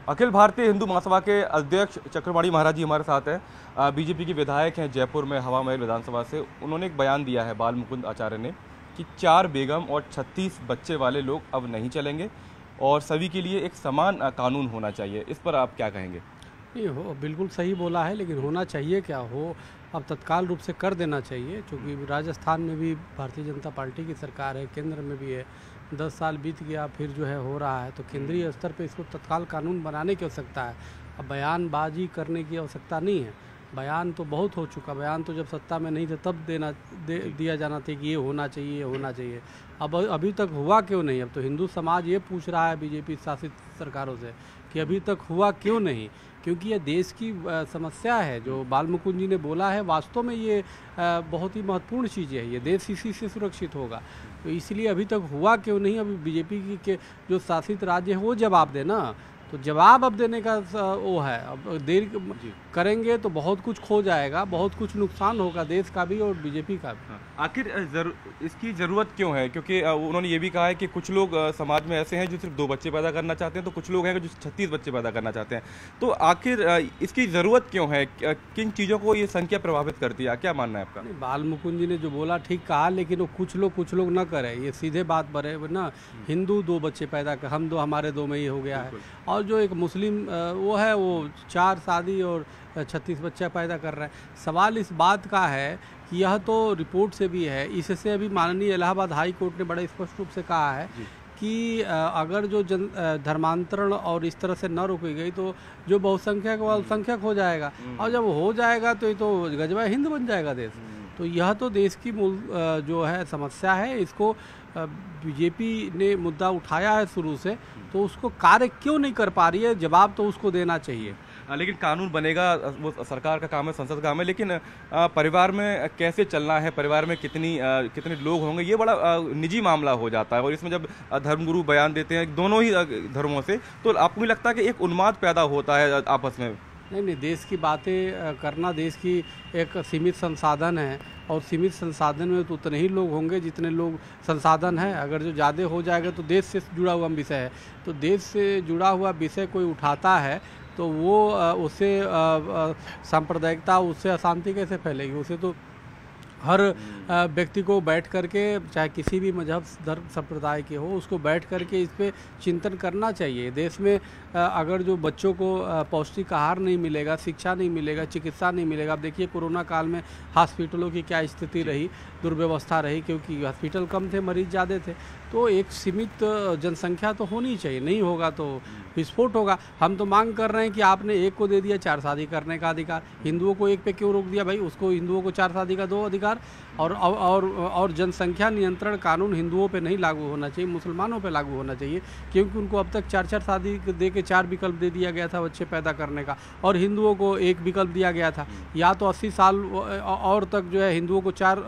अखिल भारतीय हिंदू महासभा के अध्यक्ष चक्रपाणी महाराज जी हमारे साथ हैं। बीजेपी के विधायक हैं जयपुर में हवा महल विधानसभा से। उन्होंने एक बयान दिया है बाल मुकुंद आचार्य ने कि 4 बेगम और 36 बच्चे वाले लोग अब नहीं चलेंगे और सभी के लिए एक समान कानून होना चाहिए। इस पर आप क्या कहेंगे? नहीं हो, बिल्कुल सही बोला है, लेकिन होना चाहिए क्या हो, अब तत्काल रूप से कर देना चाहिए। क्योंकि राजस्थान में भी भारतीय जनता पार्टी की सरकार है, केंद्र में भी है, 10 साल बीत गया, फिर जो है हो रहा है, तो केंद्रीय स्तर पे इसको तत्काल कानून बनाने की आवश्यकता है। अब बयानबाजी करने की आवश्यकता नहीं है। बयान तो बहुत हो चुका, बयान तो जब सत्ता में नहीं थे तब दिया जाना था कि ये होना चाहिए, ये होना चाहिए। अब अभी तक हुआ क्यों नहीं? अब तो हिंदू समाज ये पूछ रहा है बीजेपी शासित सरकारों से कि अभी तक हुआ क्यों नहीं। क्योंकि ये देश की समस्या है। जो बाल मुकुंद जी ने बोला है, वास्तव में ये बहुत ही महत्वपूर्ण चीज़ है। ये देश इसी से सुरक्षित होगा, तो इसलिए अभी तक हुआ क्यों नहीं? अभी बीजेपी के जो शासित राज्य है वो जवाब दे ना। तो जवाब अब देने का वो है। अब देर करेंगे तो बहुत कुछ खो जाएगा, बहुत कुछ नुकसान होगा देश का भी और बीजेपी का भी। आखिर इसकी ज़रूरत क्यों है? क्योंकि उन्होंने ये भी कहा है कि कुछ लोग समाज में ऐसे हैं जो सिर्फ 2 बच्चे पैदा करना चाहते हैं, तो कुछ लोग हैं जो 36 बच्चे पैदा करना चाहते हैं। तो आखिर इसकी ज़रूरत क्यों है? किन चीज़ों को ये संख्या प्रभावित करती है? क्या मानना है आपका? बाल मुकुंद जी ने जो बोला ठीक कहा, लेकिन वो कुछ लोग न करें, ये सीधे बात बढ़े ना। हिंदू 2 बच्चे पैदा कर, हम 2, हमारे 2 में ये हो गया है। और जो एक मुस्लिम वो है, वो 4 शादी और 36 बच्चा पैदा कर रहा है। सवाल इस बात का है कि यह तो रिपोर्ट से भी है, इससे अभी माननीय इलाहाबाद हाई कोर्ट ने बड़े स्पष्ट रूप से कहा है कि अगर जो धर्मांतरण और इस तरह से न रोकी गई तो जो बहुसंख्यक वो अल्पसंख्यक हो जाएगा, और जब हो जाएगा तो ये तो गजवा हिंद बन जाएगा देश। तो यह तो देश की मूल जो है समस्या है। इसको बीजेपी ने मुद्दा उठाया है शुरू से, तो उसको कार्य क्यों नहीं कर पा रही है? जवाब तो उसको देना चाहिए। लेकिन कानून बनेगा, वो सरकार का काम है, संसद का काम है, लेकिन परिवार में कैसे चलना है, परिवार में कितने लोग होंगे, ये बड़ा निजी मामला हो जाता है। और इसमें जब धर्मगुरु बयान देते हैं दोनों ही धर्मों से, तो आपको भी लगता है कि एक उन्माद पैदा होता है आपस में? नहीं, देश की बातें करना देश की एक सीमित संसाधन है, और सीमित संसाधन में तो उतने ही लोग होंगे जितने लोग संसाधन हैं। अगर जो ज़्यादा हो जाएगा तो देश से जुड़ा हुआ विषय है, तो देश से जुड़ा हुआ विषय कोई उठाता है तो वो उससे सांप्रदायिकता, उससे अशांति कैसे फैलेगी? उसे तो हर व्यक्ति को बैठ करके, चाहे किसी भी मजहब धर्म संप्रदाय के हो, उसको बैठ करके इस पे चिंतन करना चाहिए। देश में अगर जो बच्चों को पौष्टिक आहार नहीं मिलेगा, शिक्षा नहीं मिलेगा, चिकित्सा नहीं मिलेगा। अब देखिए कोरोना काल में हॉस्पिटलों की क्या स्थिति रही, दुर्व्यवस्था रही, क्योंकि हॉस्पिटल कम थे, मरीज ज़्यादा थे। तो एक सीमित जनसंख्या तो होनी चाहिए, नहीं होगा तो विस्फोट होगा। हम तो मांग कर रहे हैं कि आपने एक को दे दिया 4 शादी करने का अधिकार, हिंदुओं को एक पे क्यों रोक दिया भाई? उसको हिंदुओं को 4 शादी का 2 अधिकार। और जनसंख्या नियंत्रण कानून हिंदुओं पे नहीं लागू होना चाहिए, मुसलमानों पे लागू होना चाहिए, क्योंकि उनको अब तक 4 शादी दे के 4 विकल्प दे दिया गया था बच्चे पैदा करने का, और हिंदुओं को 1 विकल्प दिया गया था। या तो 80 साल और तक जो है हिंदुओं को 4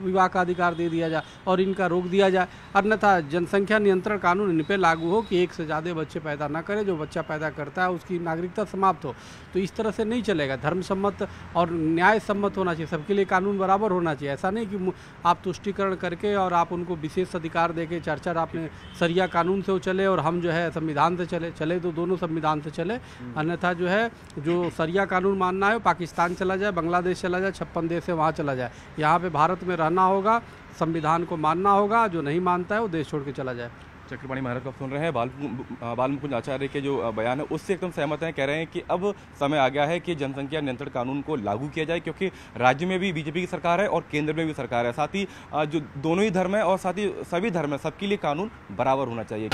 विवाह का अधिकार दे दिया जाए और इनका रोक दिया जाए, अन्यथा जनसंख्या नियंत्रण कानून इन पे लागू हो कि 1 से ज़्यादा बच्चे पैदा ना करे। जो बच्चा पैदा करता है उसकी नागरिकता समाप्त हो। तो इस तरह से नहीं चलेगा। धर्मसम्मत और न्याय सम्मत होना चाहिए, सबके लिए कानून बराबर होना चाहिए। ऐसा नहीं कि आप तुष्टिकरण करके और आप उनको विशेष अधिकार देके 4 आपने सरिया कानून से वो चले और हम जो है संविधान से चले तो दोनों संविधान से चले। अन्यथा जो है जो सरिया कानून मानना है पाकिस्तान चला जाए, बांग्लादेश चला जाए, 56 देश है वहाँ चला जाए। यहाँ पे भारत में रहना होगा, संविधान को मानना होगा। जो नहीं मानता है वो देश छोड़ के चला जाए। चक्रपाणी महाराज को सुन रहे हैं। बाल मुकुंद आचार्य के जो बयान है उससे एकदम सहमत हैं। कह रहे हैं कि अब समय आ गया है कि जनसंख्या नियंत्रण कानून को लागू किया जाए, क्योंकि राज्य में भी बीजेपी की सरकार है और केंद्र में भी सरकार है। साथ ही जो दोनों ही धर्म है और साथ ही सभी धर्म है, सबके लिए कानून बराबर होना चाहिए।